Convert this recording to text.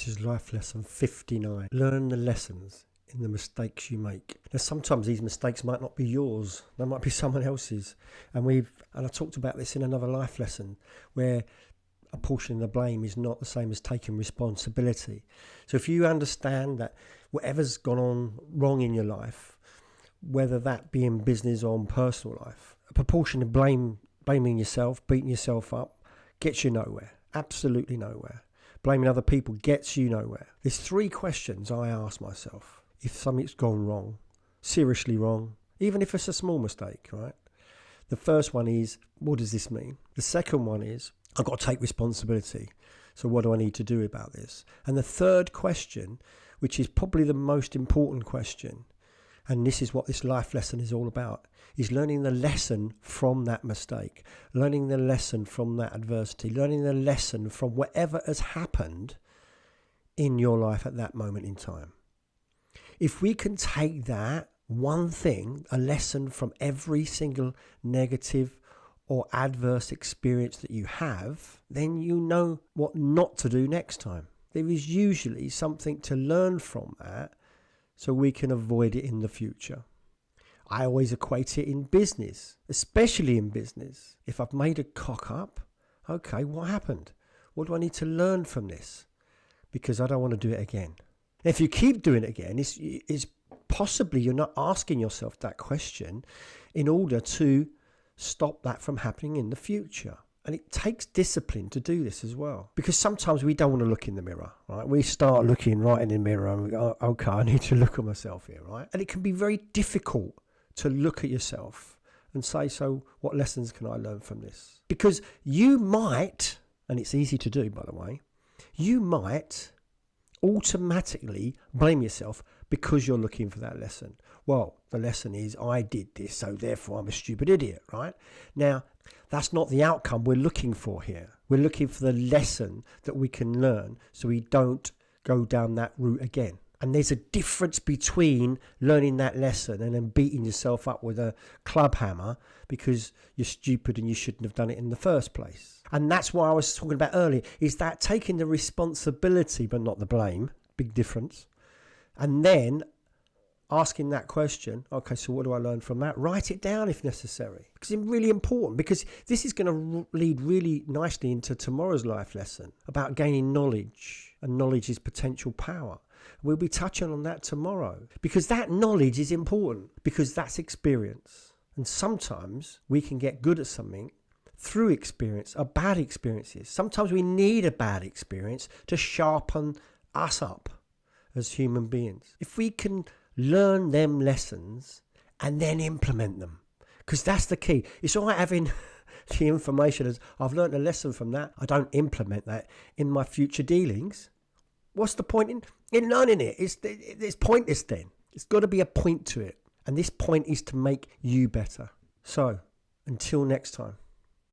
This is life lesson 59. Learn the lessons in the mistakes you make. Now, sometimes these mistakes might not be yours. They might be someone else's. And I talked about this in another life lesson where a portion of the blame is not the same as taking responsibility. So if you understand that whatever's gone on wrong in your life, whether that be in business or in personal life, a proportion of blaming yourself, beating yourself up, gets you nowhere. Absolutely nowhere. Blaming other people gets you nowhere. There's 3 questions I ask myself if something's gone wrong, seriously wrong, even if it's a small mistake, right? The first one is, what does this mean? The second one is, I've got to take responsibility. So what do I need to do about this? And the third question, which is probably the most important question, and this is what this life lesson is all about, is learning the lesson from that mistake, learning the lesson from that adversity, learning the lesson from whatever has happened in your life at that moment in time. If we can take that one thing, a lesson from every single negative or adverse experience that you have, then you know what not to do next time. There is usually something to learn from that so we can avoid it in the future. I always equate it in business, especially in business. If I've made a cock up, okay, what happened? What do I need to learn from this? Because I don't want to do it again. If you keep doing it again, it's possibly you're not asking yourself that question in order to stop that from happening in the future. And it takes discipline to do this as well. Because sometimes we don't want to look in the mirror, right? We start looking right in the mirror and we go, okay, I need to look at myself here, right? And it can be very difficult to look at yourself and say, so what lessons can I learn from this? Because you might, and it's easy to do, by the way, you might automatically blame yourself because you're looking for that lesson. Well, the lesson is I did this, so therefore I'm a stupid idiot, right? Now, that's not the outcome we're looking for here. We're looking for the lesson that we can learn so we don't go down that route again. And there's a difference between learning that lesson and then beating yourself up with a club hammer because you're stupid and you shouldn't have done it in the first place. And that's what I was talking about earlier, is that taking the responsibility but not the blame, big difference. And then asking that question, okay, so what do I learn from that? Write it down if necessary, because it's really important, because this is going to lead really nicely into tomorrow's life lesson about gaining knowledge, and knowledge is potential power. We'll be touching on that tomorrow, because that knowledge is important, because that's experience. And sometimes we can get good at something through experience, or bad experiences. Sometimes we need a bad experience to sharpen us up as human beings. If we can learn them lessons and then implement them, because that's the key. It's all right having the information as I've learned a lesson from that, I don't implement that in my future dealings. What's the point in learning it? It's pointless then. It's got to be a point to it, and this point is to make you better. So until next time.